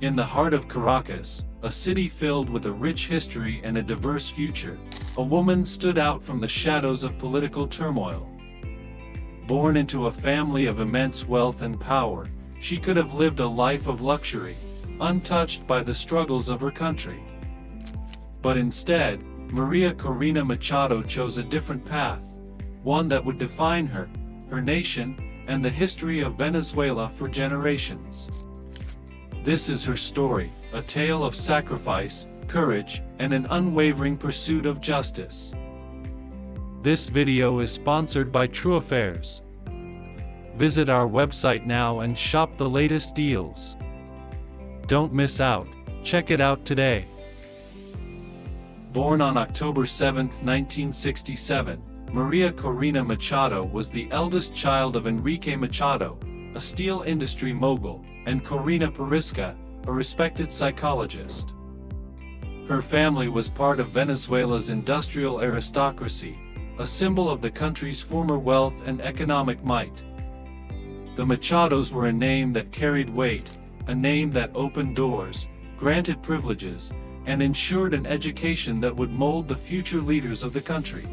In the heart of Caracas, a city filled with a rich history and a diverse future, a woman stood out from the shadows of political turmoil. Born into a family of immense wealth and power, she could have lived a life of luxury, untouched by the struggles of her country. But instead, María Corina Machado chose a different path, one that would define her, her nation, and the history of Venezuela for generations. This is her story, a tale of sacrifice, courage, and an unwavering pursuit of justice. This video is sponsored by True Affairs. Visit our website now and shop the latest deals. Don't miss out, check it out today. Born on October 7, 1967, María Corina Machado was the eldest child of Enrique Machado, a steel industry mogul, and Corina Perisca, a respected psychologist. Her family was part of Venezuela's industrial aristocracy, a symbol of the country's former wealth and economic might. The Machados were a name that carried weight, a name that opened doors, granted privileges, and ensured an education that would mold the future leaders of the country.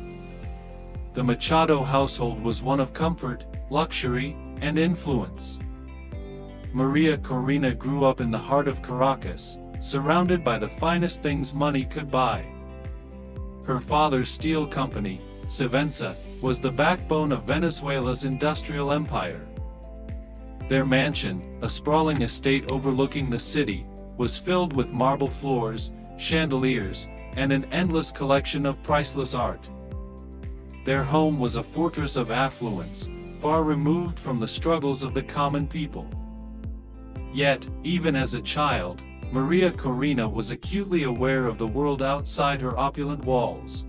The Machado household was one of comfort, luxury, and influence. María Corina grew up in the heart of Caracas, surrounded by the finest things money could buy. Her father's steel company, Defiance, was the backbone of Venezuela's industrial empire. Their mansion, a sprawling estate overlooking the city, was filled with marble floors, chandeliers, and an endless collection of priceless art. Their home was a fortress of affluence, far removed from the struggles of the common people. Yet, even as a child, María Corina was acutely aware of the world outside her opulent walls.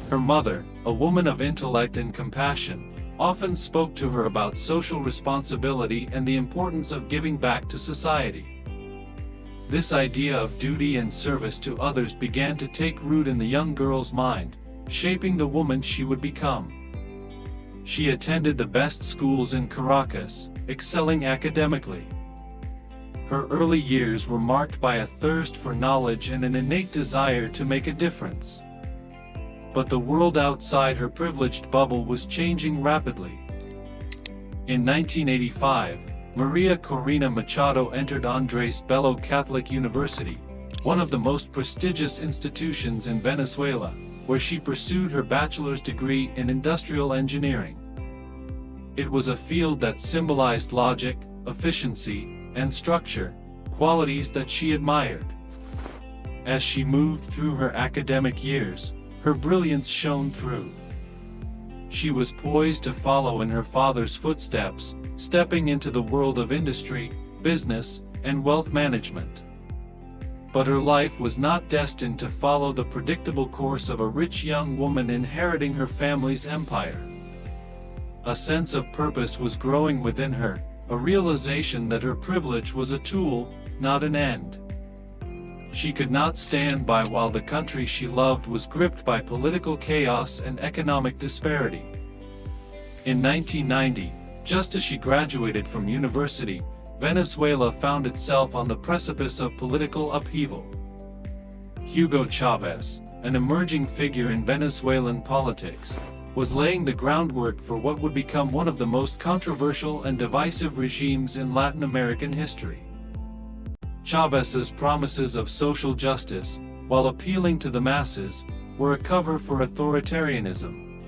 Her mother, a woman of intellect and compassion, often spoke to her about social responsibility and the importance of giving back to society. This idea of duty and service to others began to take root in the young girl's mind, shaping the woman she would become. She attended the best schools in Caracas, excelling academically. Her early years were marked by a thirst for knowledge and an innate desire to make a difference. But the world outside her privileged bubble was changing rapidly. In 1985, María Corina Machado entered Andrés Bello Catholic University, one of the most prestigious institutions in Venezuela, where she pursued her bachelor's degree in industrial engineering. It was a field that symbolized logic, efficiency, and structure, qualities that she admired. As she moved through her academic years, her brilliance shone through. She was poised to follow in her father's footsteps, stepping into the world of industry, business, and wealth management. But her life was not destined to follow the predictable course of a rich young woman inheriting her family's empire. A sense of purpose was growing within her, a realization that her privilege was a tool, not an end. She could not stand by while the country she loved was gripped by political chaos and economic disparity. In 1990, just as she graduated from university, Venezuela found itself on the precipice of political upheaval. Hugo Chávez, an emerging figure in Venezuelan politics, was laying the groundwork for what would become one of the most controversial and divisive regimes in Latin American history. Chávez's promises of social justice, while appealing to the masses, were a cover for authoritarianism.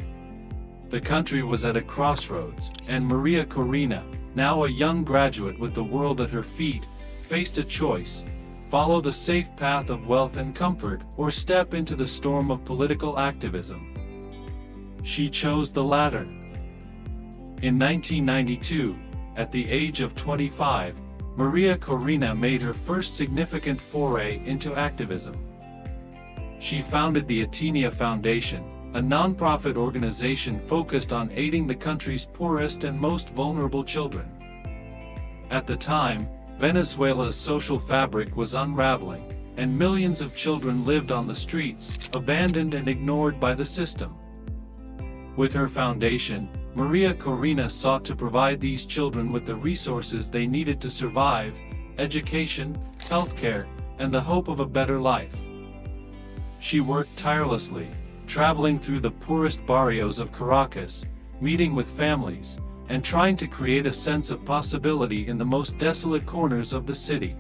The country was at a crossroads, and María Corina, now a young graduate with the world at her feet, faced a choice: follow the safe path of wealth and comfort, or step into the storm of political activism. She chose the latter. In 1992, at the age of 25, María Corina made her first significant foray into activism. She founded the Ainia Foundation, a non-profit organization focused on aiding the country's poorest and most vulnerable children. At the time, Venezuela's social fabric was unraveling, and millions of children lived on the streets, abandoned and ignored by the system. With her foundation, María Corina sought to provide these children with the resources they needed to survive, education, healthcare, and the hope of a better life. She worked tirelessly, traveling through the poorest barrios of Caracas, meeting with families, and trying to create a sense of possibility in the most desolate corners of the city.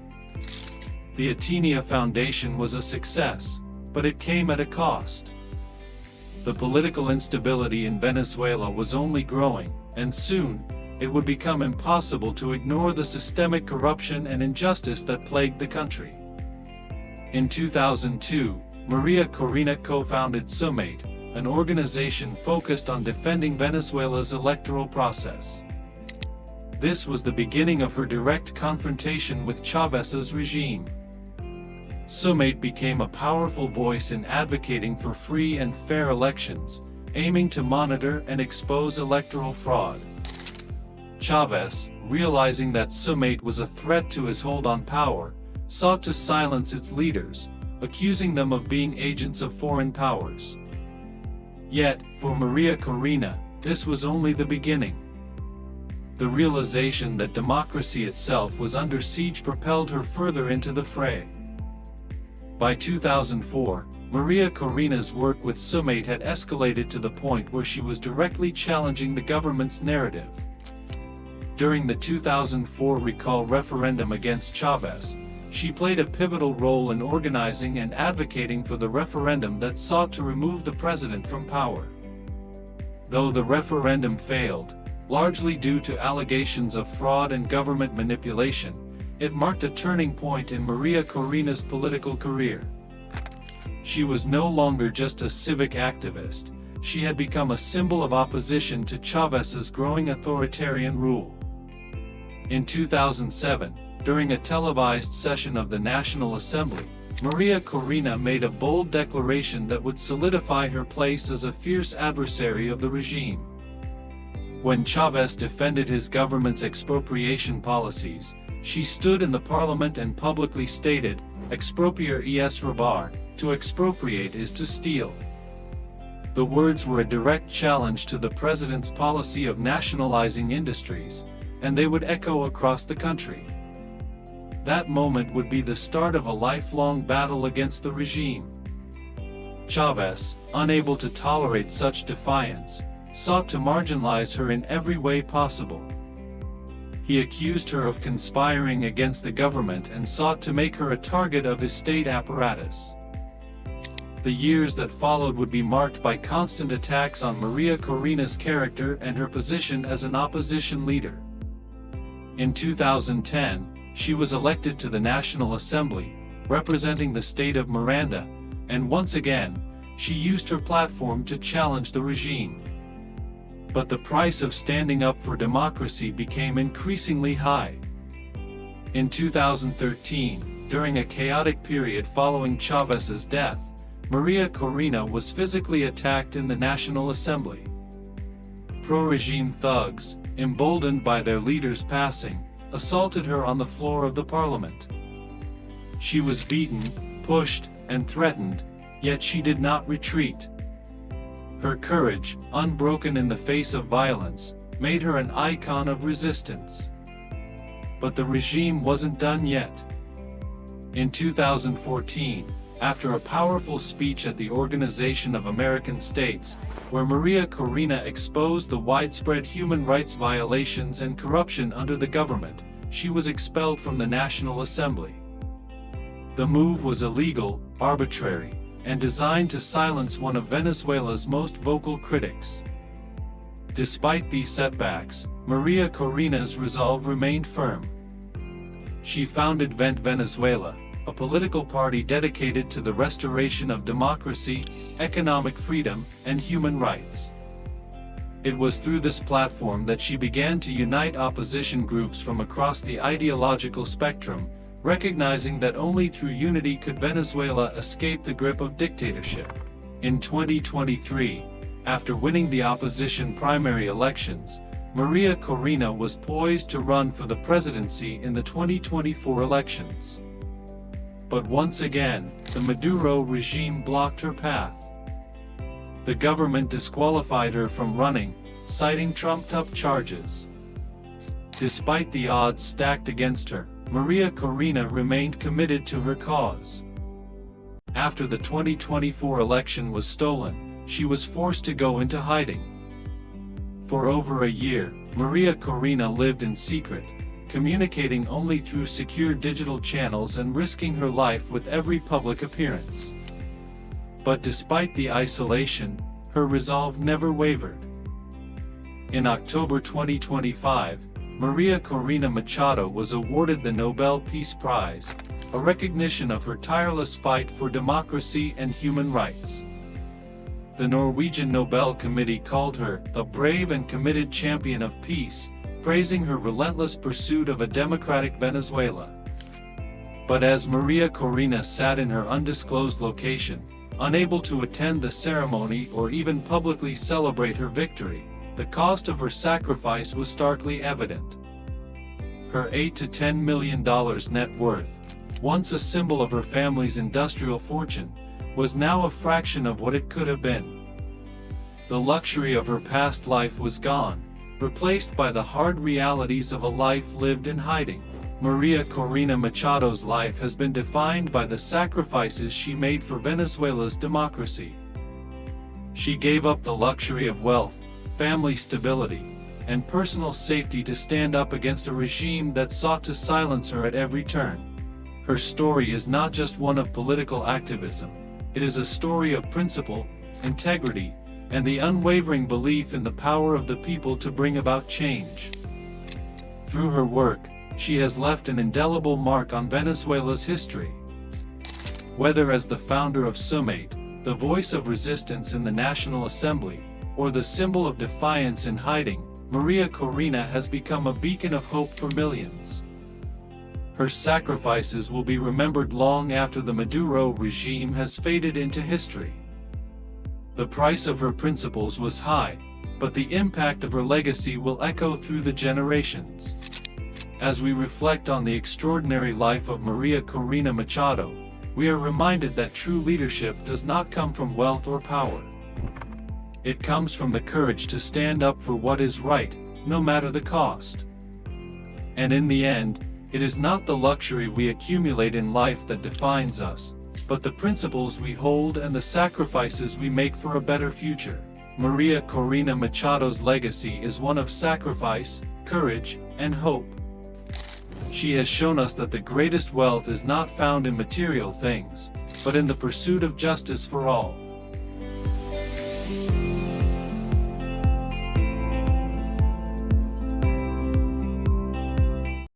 The Ainia Foundation was a success, but it came at a cost. The political instability in Venezuela was only growing, and soon, it would become impossible to ignore the systemic corruption and injustice that plagued the country. In 2002, María Corina co-founded Súmate, an organization focused on defending Venezuela's electoral process. This was the beginning of her direct confrontation with Chávez's regime. Súmate became a powerful voice in advocating for free and fair elections, aiming to monitor and expose electoral fraud. Chávez, realizing that Súmate was a threat to his hold on power, sought to silence its leaders, accusing them of being agents of foreign powers. Yet, for María Corina, this was only the beginning. The realization that democracy itself was under siege propelled her further into the fray. By 2004, María Corina's work with Súmate had escalated to the point where she was directly challenging the government's narrative. During the 2004 recall referendum against Chávez, she played a pivotal role in organizing and advocating for the referendum that sought to remove the president from power. Though the referendum failed, largely due to allegations of fraud and government manipulation, it marked a turning point in María Corina's political career. She was no longer just a civic activist, she had become a symbol of opposition to Chávez's growing authoritarian rule. In 2007, during a televised session of the National Assembly, María Corina made a bold declaration that would solidify her place as a fierce adversary of the regime. When Chávez defended his government's expropriation policies, she stood in the parliament and publicly stated, "Expropiar es robar, to expropriate is to steal." The words were a direct challenge to the president's policy of nationalizing industries, and they would echo across the country. That moment would be the start of a lifelong battle against the regime. Chávez, unable to tolerate such defiance, sought to marginalize her in every way possible. He accused her of conspiring against the government and sought to make her a target of his state apparatus. The years that followed would be marked by constant attacks on María Corina's character and her position as an opposition leader. In 2010, she was elected to the National Assembly, representing the state of Miranda, and once again, she used her platform to challenge the regime. But the price of standing up for democracy became increasingly high. In 2013, during a chaotic period following Chávez's death, María Corina was physically attacked in the National Assembly. Pro-regime thugs, emboldened by their leader's passing, assaulted her on the floor of the parliament. She was beaten, pushed, and threatened, yet she did not retreat. Her courage, unbroken in the face of violence, made her an icon of resistance. But the regime wasn't done yet. In 2014, after a powerful speech at the Organization of American States, where María Corina exposed the widespread human rights violations and corruption under the government, she was expelled from the National Assembly. The move was illegal, arbitrary, and designed to silence one of Venezuela's most vocal critics. Despite these setbacks, María Corina's resolve remained firm. She founded Vent Venezuela, a political party dedicated to the restoration of democracy, economic freedom, and human rights. It was through this platform that she began to unite opposition groups from across the ideological spectrum, recognizing that only through unity could Venezuela escape the grip of dictatorship. In 2023, after winning the opposition primary elections, María Corina was poised to run for the presidency in the 2024 elections. But once again, the Maduro regime blocked her path. The government disqualified her from running, citing trumped-up charges. Despite the odds stacked against her, María Corina remained committed to her cause. After the 2024 election was stolen, she was forced to go into hiding. For over a year, María Corina lived in secret, communicating only through secure digital channels and risking her life with every public appearance. But despite the isolation, her resolve never wavered. In October 2025, María Corina Machado was awarded the Nobel Peace Prize, a recognition of her tireless fight for democracy and human rights. The Norwegian Nobel Committee called her a brave and committed champion of peace, praising her relentless pursuit of a democratic Venezuela. But as María Corina sat in her undisclosed location, unable to attend the ceremony or even publicly celebrate her victory, the cost of her sacrifice was starkly evident. Her $8 to $10 million net worth, once a symbol of her family's industrial fortune, was now a fraction of what it could have been. The luxury of her past life was gone, replaced by the hard realities of a life lived in hiding. María Corina Machado's life has been defined by the sacrifices she made for Venezuela's democracy. She gave up the luxury of wealth, family stability, and personal safety to stand up against a regime that sought to silence her at every turn. Her story is not just one of political activism, it is a story of principle, integrity, and the unwavering belief in the power of the people to bring about change. Through her work, she has left an indelible mark on Venezuela's history. Whether as the founder of Súmate, the voice of resistance in the National Assembly, or the symbol of defiance in hiding, María Corina has become a beacon of hope for millions. Her sacrifices will be remembered long after the Maduro regime has faded into history. The price of her principles was high, but the impact of her legacy will echo through the generations. As we reflect on the extraordinary life of María Corina Machado, we are reminded that true leadership does not come from wealth or power. It comes from the courage to stand up for what is right, no matter the cost. And in the end, it is not the luxury we accumulate in life that defines us, but the principles we hold and the sacrifices we make for a better future. María Corina Machado's legacy is one of sacrifice, courage, and hope. She has shown us that the greatest wealth is not found in material things, but in the pursuit of justice for all.